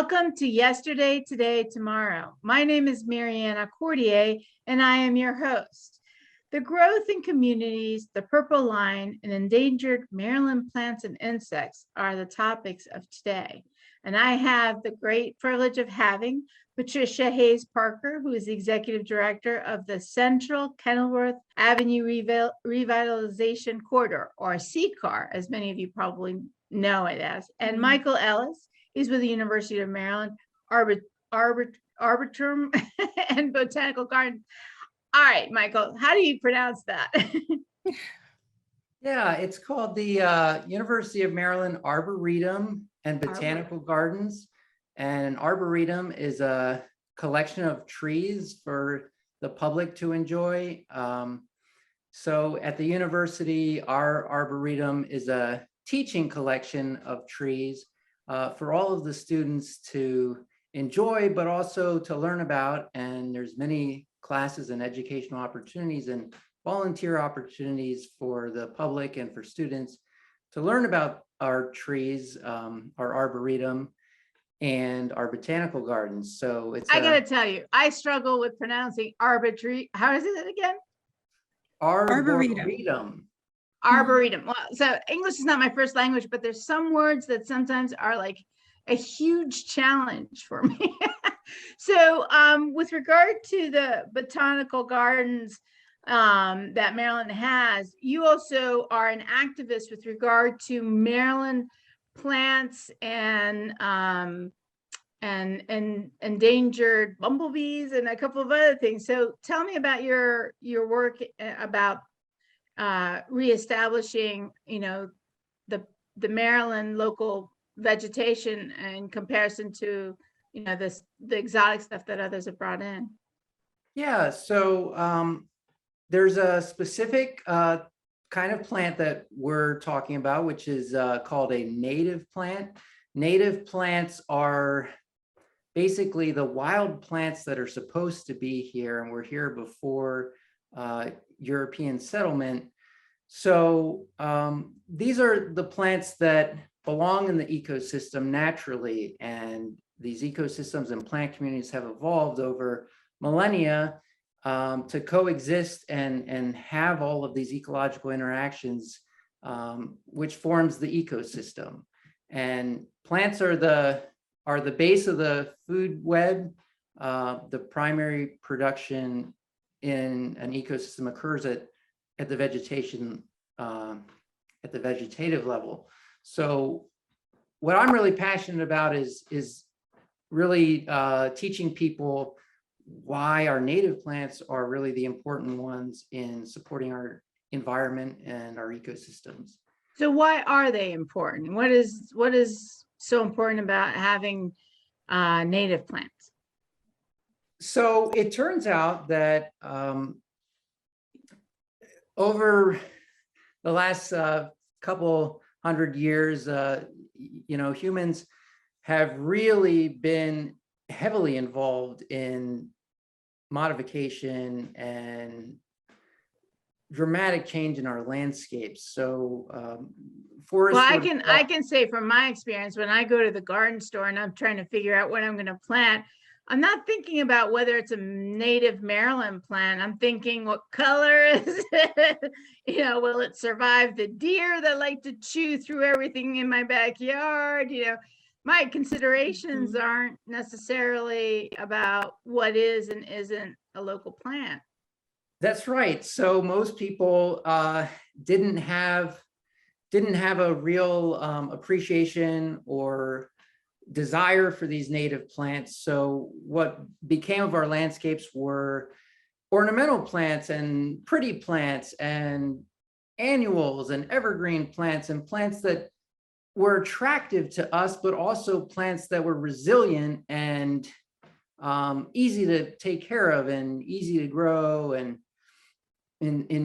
Welcome to Yesterday, Today, Tomorrow. My name is Mariana Cordier, and I am your host. The growth in communities, the purple line, and endangered Maryland plants and insects are the topics of today. And I have the great privilege of having Patricia Hayes Parker, who is the Executive Director of the Central Kenilworth Avenue Revitalization Corridor, or CKAR, as many of you probably know it as, and Michael Ellis. He's with the University of Maryland, Arboretum and Botanical Gardens. All right, Michael, how do you pronounce that? Yeah, it's called the University of Maryland Arboretum and Botanical Gardens. And an arboretum is a collection of trees for the public to enjoy. So at the university, our arboretum is a teaching collection of trees for all of the students to enjoy, but also to learn about. And there's many classes and educational opportunities and volunteer opportunities for the public and for students to learn about our trees, our arboretum, and our botanical gardens. So it's— I gotta tell you, I struggle with pronouncing arbitrary. How is it again? Arboretum. Arboretum. Well, so English is not my first language, but there's some words that sometimes are like a huge challenge for me. So with regard to the botanical gardens that Maryland has, you also are an activist with regard to Maryland plants and endangered bumblebees and a couple of other things. So tell me about your work about reestablishing, the Maryland local vegetation in comparison to, the exotic stuff that others have brought in. Yeah, so there's a specific kind of plant that we're talking about, which is called a native plant. Native plants are basically the wild plants that are supposed to be here and were here before European settlement. So these are the plants that belong in the ecosystem naturally, and these ecosystems and plant communities have evolved over millennia to coexist and have all of these ecological interactions, which forms the ecosystem. And plants are the base of the food web. The primary production in an ecosystem occurs at the vegetation, at the vegetative level. So what I'm really passionate about is really teaching people why our native plants are really the important ones in supporting our environment and our ecosystems. So why are they important? What is so important about having native plants? So it turns out that over the last couple hundred years, humans have really been heavily involved in modification and dramatic change in our landscapes. So forests— Well, I can say from my experience, when I go to the garden store and I'm trying to figure out what I'm going to plant, I'm not thinking about whether it's a native Maryland plant. I'm thinking, what color is it? Will it survive the deer that like to chew through everything in my backyard? My considerations aren't necessarily about what is and isn't a local plant. That's right. So most people didn't have a real appreciation or desire for these native plants. So what became of our landscapes were ornamental plants and pretty plants and annuals and evergreen plants and plants that were attractive to us, but also plants that were resilient and easy to take care of and easy to grow. And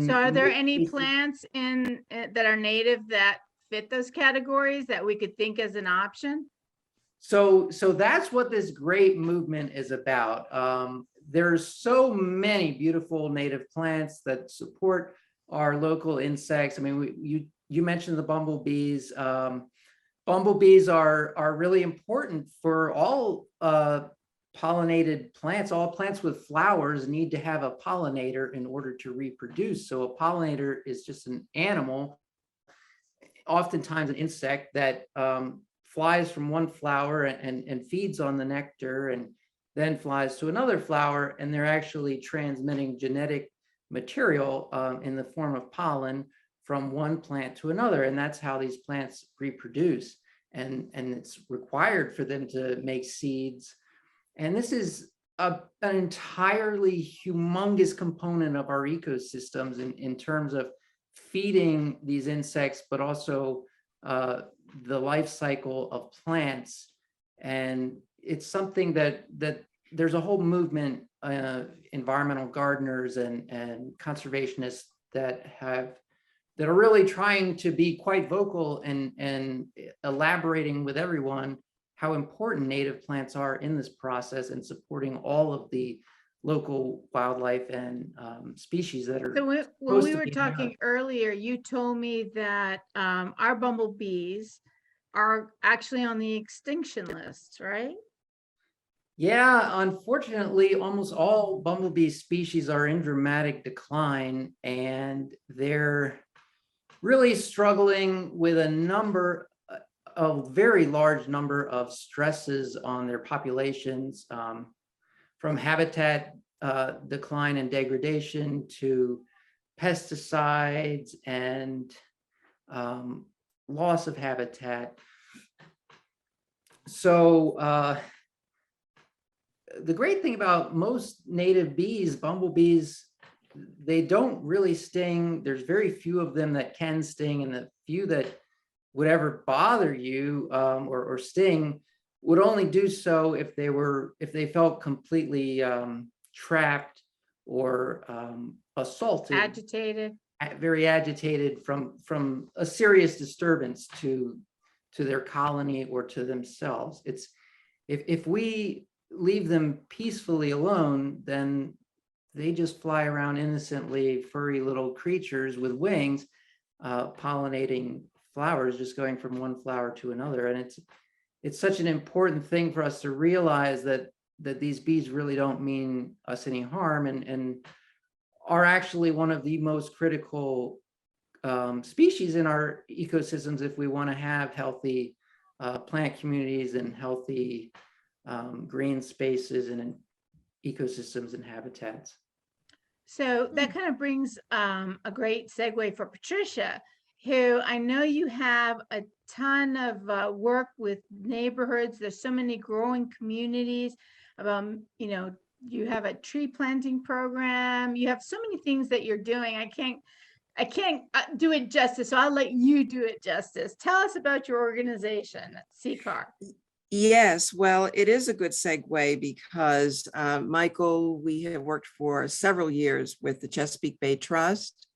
so are there any plants that are native that fit those categories that we could think as an option? So that's what this great movement is about. There's so many beautiful native plants that support our local insects. I mean, you mentioned the bumblebees. bumblebees are really important for all pollinated plants. All plants with flowers need to have a pollinator in order to reproduce. So a pollinator is just an animal, oftentimes an insect, that flies from one flower and feeds on the nectar and then flies to another flower, and they're actually transmitting genetic material in the form of pollen from one plant to another. And that's how these plants reproduce. And it's required for them to make seeds. And this is an entirely humongous component of our ecosystems in terms of feeding these insects, but also the life cycle of plants. And it's something that there's a whole movement, environmental gardeners and conservationists that are really trying to be quite vocal and elaborating with everyone how important native plants are in this process and supporting all of the local wildlife and species that are. So when supposed we to were be talking earlier, you told me that our bumblebees are actually on the extinction list, right? Yeah, unfortunately, almost all bumblebee species are in dramatic decline, and they're really struggling with a very large number of stresses on their populations, from habitat decline and degradation to pesticides and loss of habitat. So the great thing about most native bees, bumblebees, they don't really sting. There's very few of them that can sting, and the few that would ever bother you or sting would only do so if they felt completely trapped or assaulted, very agitated from a serious disturbance to their colony or to themselves. It's if we leave them peacefully alone, then they just fly around innocently, furry little creatures with wings, pollinating flowers, just going from one flower to another. And it's such an important thing for us to realize that these bees really don't mean us any harm and are actually one of the most critical species in our ecosystems if we want to have healthy plant communities and healthy green spaces and ecosystems and habitats. So that kind of brings a great segue for Patricia, who I know you have a ton of work with neighborhoods. There's so many growing communities. You have a tree planting program. You have so many things that you're doing. I can't do it justice, so I'll let you do it justice. Tell us about your organization, CKAR. Yes, well, it is a good segue because Michael, we have worked for several years with the Chesapeake Bay Trust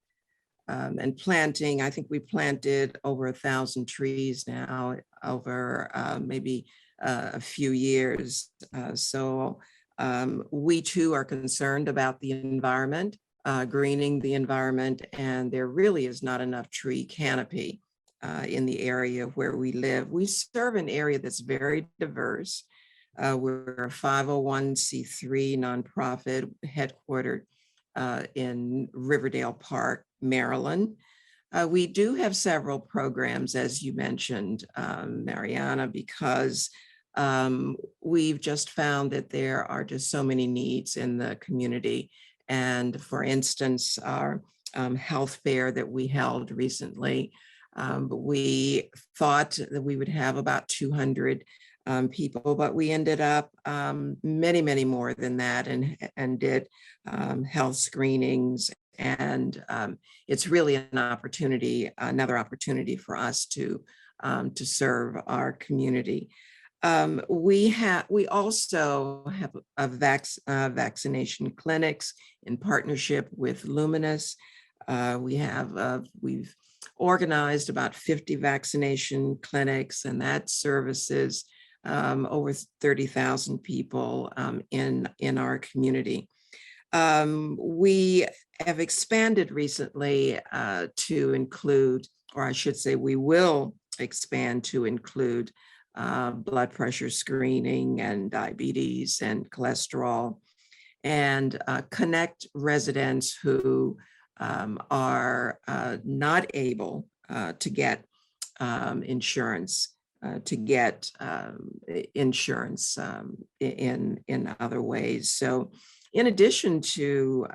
and planting. I think we planted over 1,000 trees now over maybe a few years. So we too are concerned about the environment, greening the environment, and there really is not enough tree canopy in the area where we live. We serve an area that's very diverse. We're a 501c3 nonprofit headquartered in Riverdale Park, Maryland. We do have several programs, as you mentioned, Mariana, because we've just found that there are just so many needs in the community. And for instance, our health fair that we held recently, we thought that we would have about 200 people, but we ended up many, many more than that and did health screenings. And it's really another opportunity for us to serve our community. We also have vaccination clinics in partnership with Luminous. We've organized about 50 vaccination clinics, and that services over 30,000 people in our community. We have expanded recently to include, or I should say we will expand to include blood pressure screening and diabetes and cholesterol, and connect residents who are not able to get insurance, in other ways. So in addition to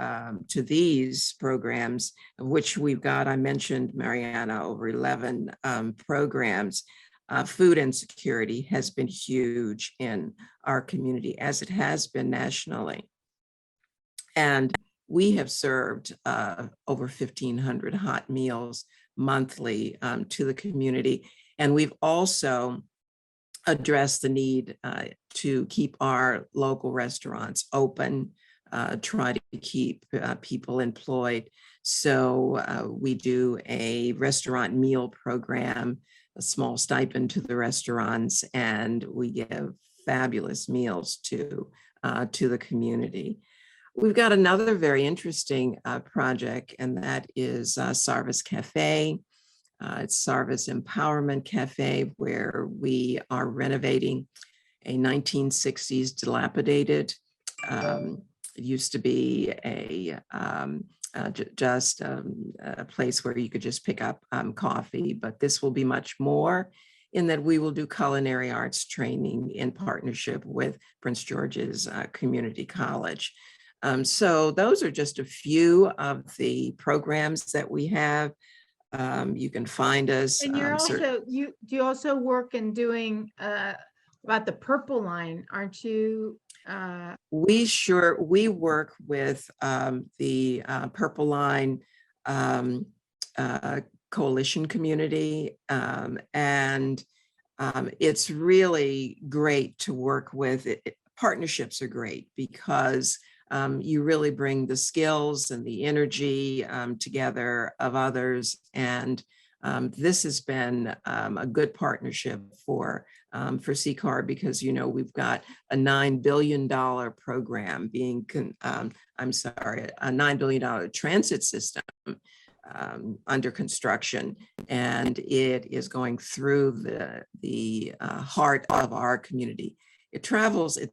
these programs, of which we've got, I mentioned, Mariana, over 11 programs, food insecurity has been huge in our community, as it has been nationally. And we have served over 1,500 hot meals monthly to the community. And we've also addressed the need to keep our local restaurants open, try to keep people employed. So we do a restaurant meal program, a small stipend to the restaurants, and we give fabulous meals to the community. We've got another very interesting project, and that is Sarvis Cafe. It's Sarvis Empowerment Cafe, where we are renovating a 1960s dilapidated. It used to be just a place where you could just pick up coffee, but this will be much more, in that we will do culinary arts training in partnership with Prince George's Community College. So those are just a few of the programs that we have. You can find us. And you're also, do you also work in doing about the Purple Line, aren't you? We work with the Purple Line coalition community, and it's really great to work with. Partnerships are great because you really bring the skills and the energy together of others. And this has been a good partnership for CKAR, because, you know, we've got a $9 billion program being, a $9 billion transit system under construction, and it is going through the heart of our community. It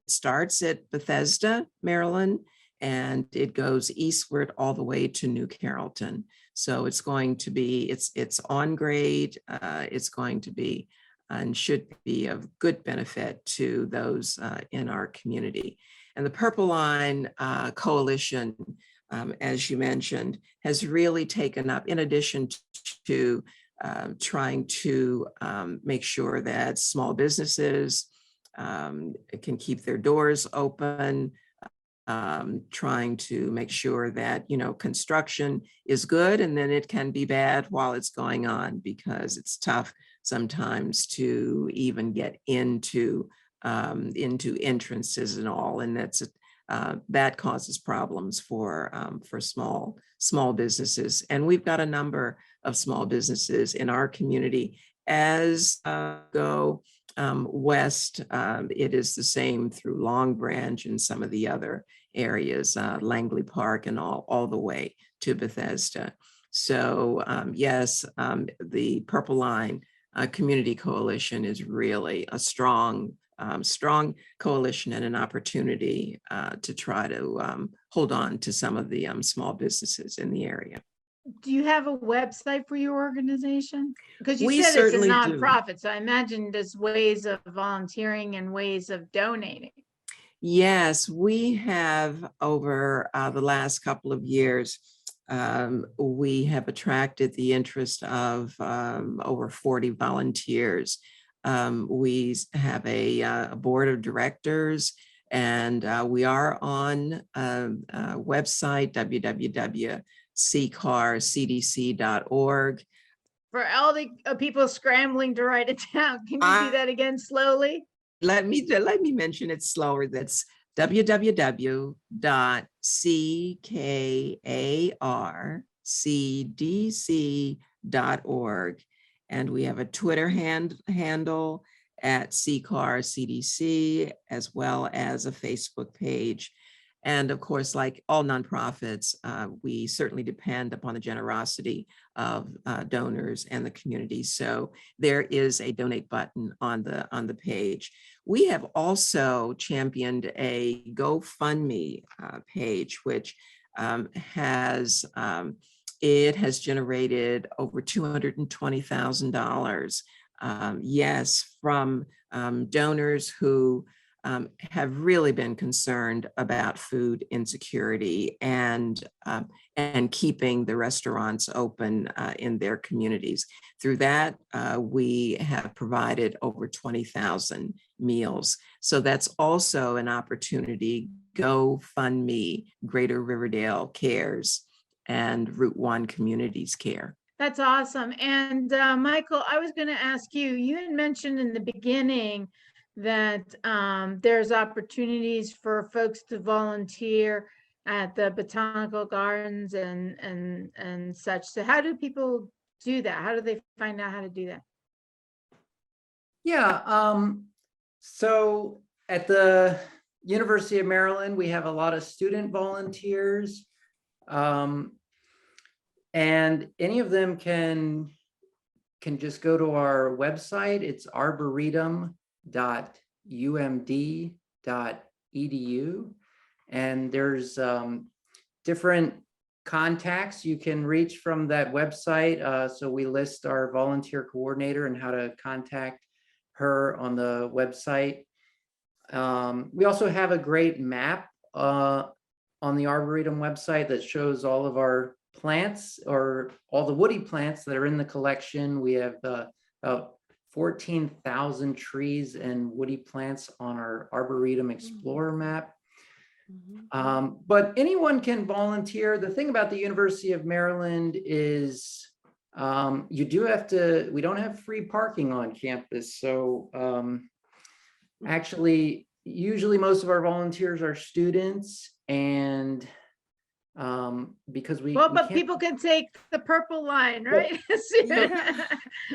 starts at Bethesda, Maryland, and it goes eastward all the way to New Carrollton. So it's going to be, it's on grade, it's going to be and should be of good benefit to those in our community. And the Purple Line Coalition, as you mentioned, has really taken up, in addition to trying to make sure that small businesses can keep their doors open, trying to make sure that, you know, construction is good, and then it can be bad while it's going on, because it's tough sometimes to even get into entrances and all, and that causes problems for small businesses. And we've got a number of small businesses in our community. As go west, it is the same through Long Branch and some of the other areas, Langley Park and all the way to Bethesda. So yes, the Purple Line Community Coalition is really a strong coalition and an opportunity to try to hold on to some of the small businesses in the area. Do you have a website for your organization? Because you We said it's a certainly do. nonprofit, so I imagine there's ways of volunteering and ways of donating. Yes, we have over the last couple of years, we have attracted the interest of over 40 volunteers. We have a board of directors, and we are on a website, www.CKARCDC.org. For all the people scrambling to write it down, can you do that again slowly? Let me mention it slower. That's www.CKARCDC.org. And we have a Twitter handle at CKARCDC, as well as a Facebook page. And of course, like all nonprofits, we certainly depend upon the generosity of donors and the community. So there is a donate button on the page. We have also championed a GoFundMe page, which it has generated over $220,000. Yes, from donors who have really been concerned about food insecurity and keeping the restaurants open in their communities. Through that, we have provided over 20,000 meals. So that's also an opportunity. GoFundMe, Greater Riverdale Cares, and Route 1 Communities Care. That's awesome. And Michael, I was going to ask you, you had mentioned in the beginning that there's opportunities for folks to volunteer at the Botanical Gardens and such. So how do people do that? How do they find out how to do that? Yeah, so at the University of Maryland, we have a lot of student volunteers. And any of them can just go to our website. It's arboretum.umd.edu. And there's different contacts you can reach from that website. So we list our volunteer coordinator and how to contact her on the website. We also have a great map on the Arboretum website that shows all of our plants, or all the woody plants that are in the collection. We have about 14,000 trees and woody plants on our Arboretum Explorer map. But anyone can volunteer. The thing about the University of Maryland is we don't have free parking on campus. So actually, usually most of our volunteers are students, and because but people can take the purple line, right?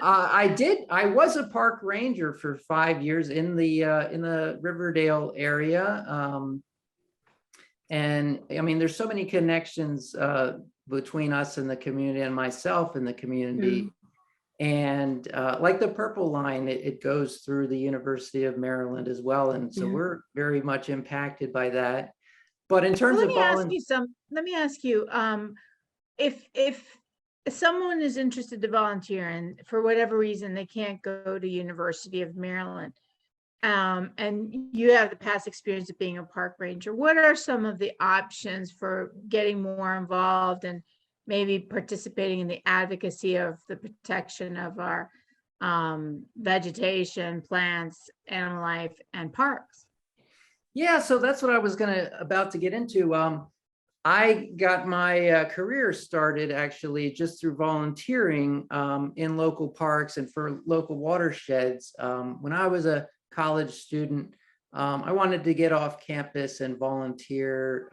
I was a park ranger for 5 years in the Riverdale area. And I mean, there's so many connections between us and the community, and myself in the community. And like the purple line, it goes through the University of Maryland as well. And so we're very much impacted by that. But in terms of let me ask you, if someone is interested to volunteer and for whatever reason they can't go to University of Maryland, and you have the past experience of being a park ranger, what are some of the options for getting more involved and maybe participating in the advocacy of the protection of our vegetation, plants, animal life, and parks? Yeah, so that's what I was about to get into. I got my career started actually just through volunteering in local parks and for local watersheds. When I was a college student, I wanted to get off campus and volunteer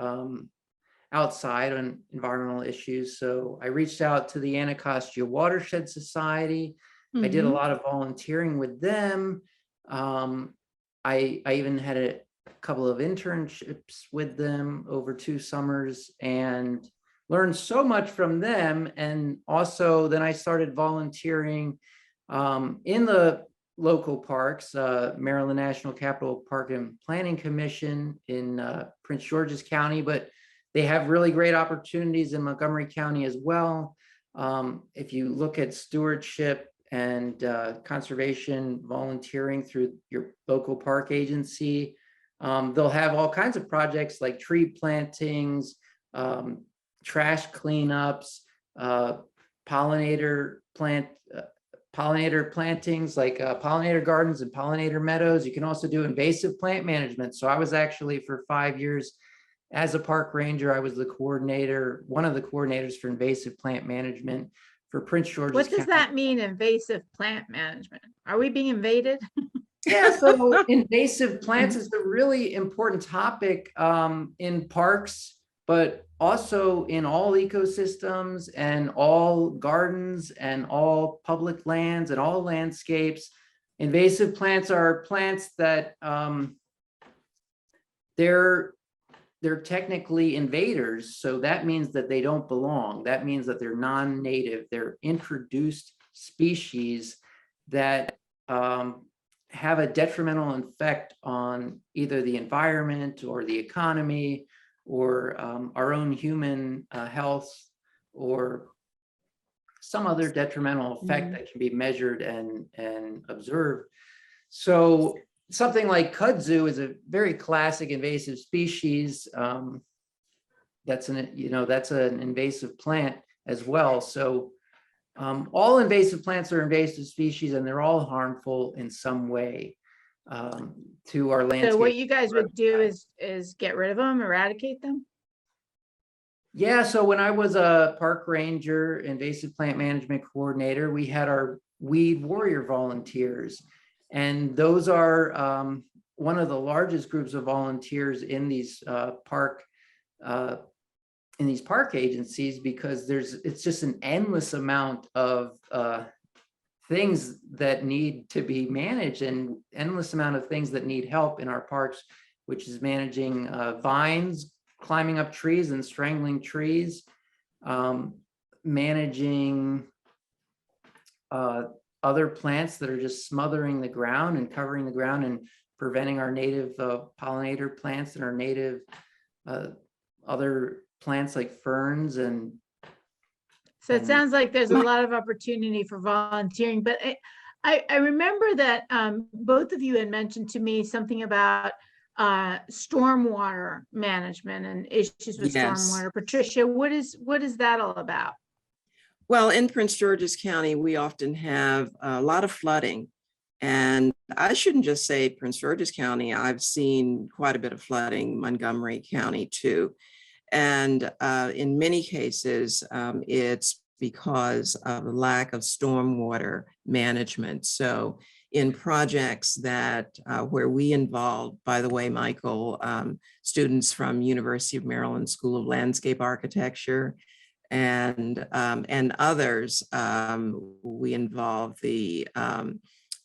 outside on environmental issues. So I reached out to the Anacostia Watershed Society. I did a lot of volunteering with them. I even had a couple of internships with them over 2 summers and learned so much from them. And also then I started volunteering in the local parks, Maryland National Capital Park and Planning Commission in Prince George's County, but they have really great opportunities in Montgomery County as well. If you look at stewardship and conservation volunteering through your local park agency, they'll have all kinds of projects like tree plantings, trash cleanups, pollinator plantings like pollinator gardens and pollinator meadows. You can also do invasive plant management. So I was actually for 5 years as a park ranger, I was the coordinator, one of the coordinators for invasive plant management for Prince George's What does County. that mean, invasive plant management? Are we being invaded? Yeah, so invasive plants is a really important topic in parks, but also in all ecosystems and all gardens and all public lands and all landscapes. Invasive plants are plants that they're they're technically invaders. So that means that they don't belong. That means that they're non-native. They're introduced species that have a detrimental effect on either the environment or the economy or our own human health or some other detrimental effect that can be measured and observed. So something like kudzu is a very classic invasive species. That's an invasive plant as well. So all invasive plants are invasive species, and they're all harmful in some way to our landscape. So what you guys would do is get rid of them, eradicate them? Yeah, so when I was a park ranger, invasive plant management coordinator, we had our weed warrior volunteers. And those are one of the largest groups of volunteers in these park agencies, because it's just an endless amount of things that need to be managed and endless amount of things that need help in our parks, which is managing vines, climbing up trees and strangling trees, managing other plants that are just smothering the ground and covering the ground and preventing our native pollinator plants and our native other plants like ferns. And So it sounds like there's a lot of opportunity for volunteering, but I remember that both of you had mentioned to me something about stormwater management and issues with stormwater. Patricia, what is that all about? Well, in Prince George's County, we often have a lot of flooding. And I shouldn't just say Prince George's County. I've seen quite a bit of flooding, Montgomery County too. And in many cases, it's because of a lack of stormwater management. So in projects that where we involve, by the way, Michael, students from University of Maryland School of Landscape Architecture and others, we involve the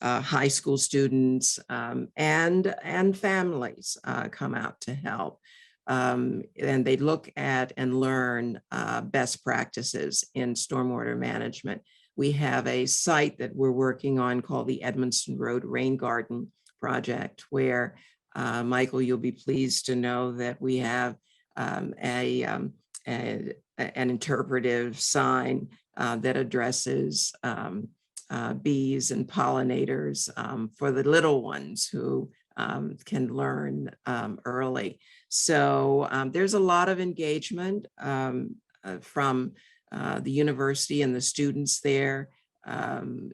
high school students and families come out to help. And they look at and learn best practices in stormwater management. We have a site that we're working on called the Edmondson Road Rain Garden Project, where, Michael, you'll be pleased to know that we have an interpretive sign that addresses bees and pollinators for the little ones who can learn early. So there's a lot of engagement from the university and the students there.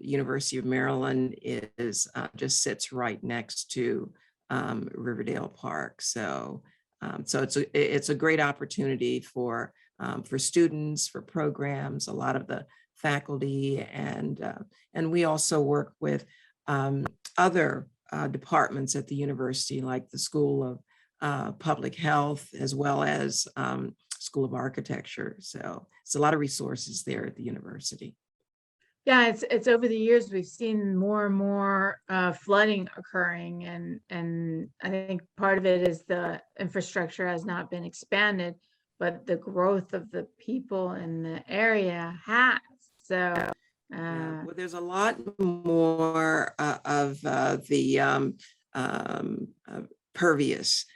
University of Maryland is just sits right next to Riverdale Park. So it's a great opportunity for students, for programs, a lot of the faculty, and we also work with other departments at the university, like the School of Public Health, as well as School of Architecture. So it's a lot of resources there at the university. Yeah, it's over the years we've seen more and more flooding occurring, and I think part of it is the infrastructure has not been expanded, but the growth of the people in the area has. So well, there's a lot more of the pervious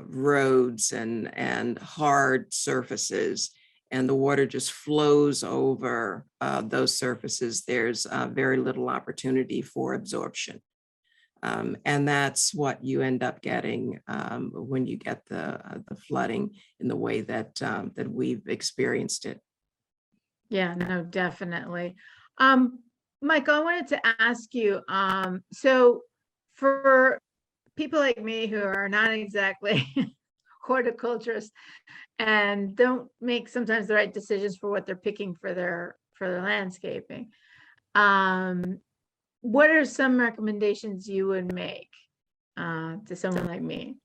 roads and hard surfaces, and the water just flows over those surfaces. There's very little opportunity for absorption. And that's what you end up getting when you get the flooding in the way that we've experienced it. yeah, no, definitely. Michael, I wanted to ask you, so for people like me who are not exactly horticulturists and don't make sometimes the right decisions for what they're picking for their landscaping, what are some recommendations you would make to someone like me?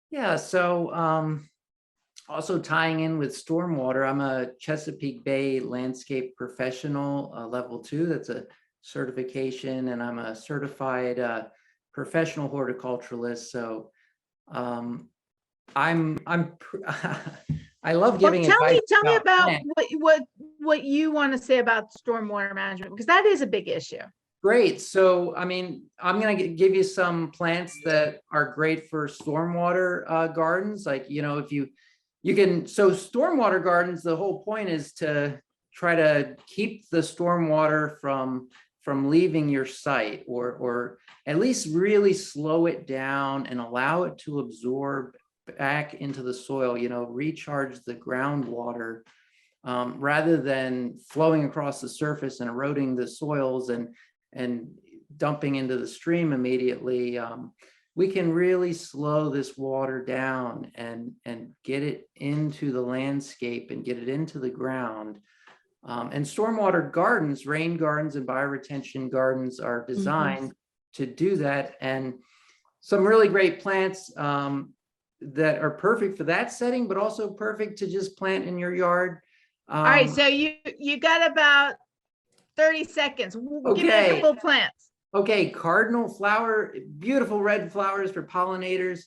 Yeah, so also tying in with stormwater, I'm a Chesapeake Bay landscape professional, level 2. That's a certification, and I'm a certified professional horticulturalist. So I love Well, giving tell advice me about plants. what you want to say about stormwater management, because that is a big issue. Great. So, I mean, I'm going to give you some plants that are great for stormwater gardens. Like, if you can, so stormwater gardens, the whole point is to try to keep the stormwater from leaving your site, or at least really slow it down and allow it to absorb back into the soil, recharge the groundwater, rather than flowing across the surface and eroding the soils and dumping into the stream immediately. We can really slow this water down and get it into the landscape and get it into the ground. And stormwater gardens, rain gardens and bioretention gardens are designed to do that. And some really great plants that are perfect for that setting, but also perfect to just plant in your yard. All right, so you got about 30 seconds. Give me a couple of plants. Okay, cardinal flower, beautiful red flowers for pollinators,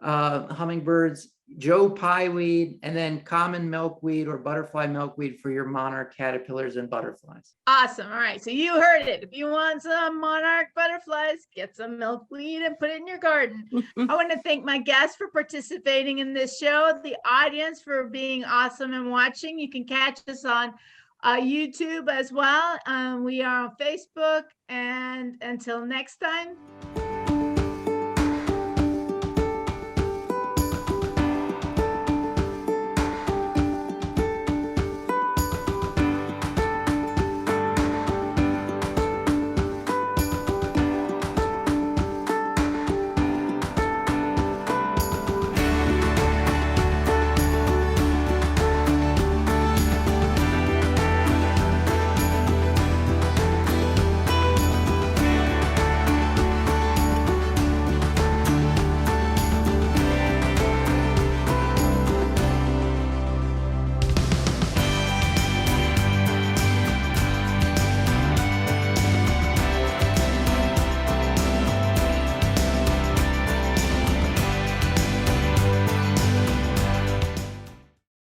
hummingbirds, Joe pieweed, and then common milkweed or butterfly milkweed for your monarch caterpillars and butterflies. Awesome. All right, so you heard it. If you want some monarch butterflies, get some milkweed and put it in your garden. I want to thank my guests for participating in this show, the audience for being awesome and watching. You can catch us on YouTube as well. We are on Facebook, and until next time.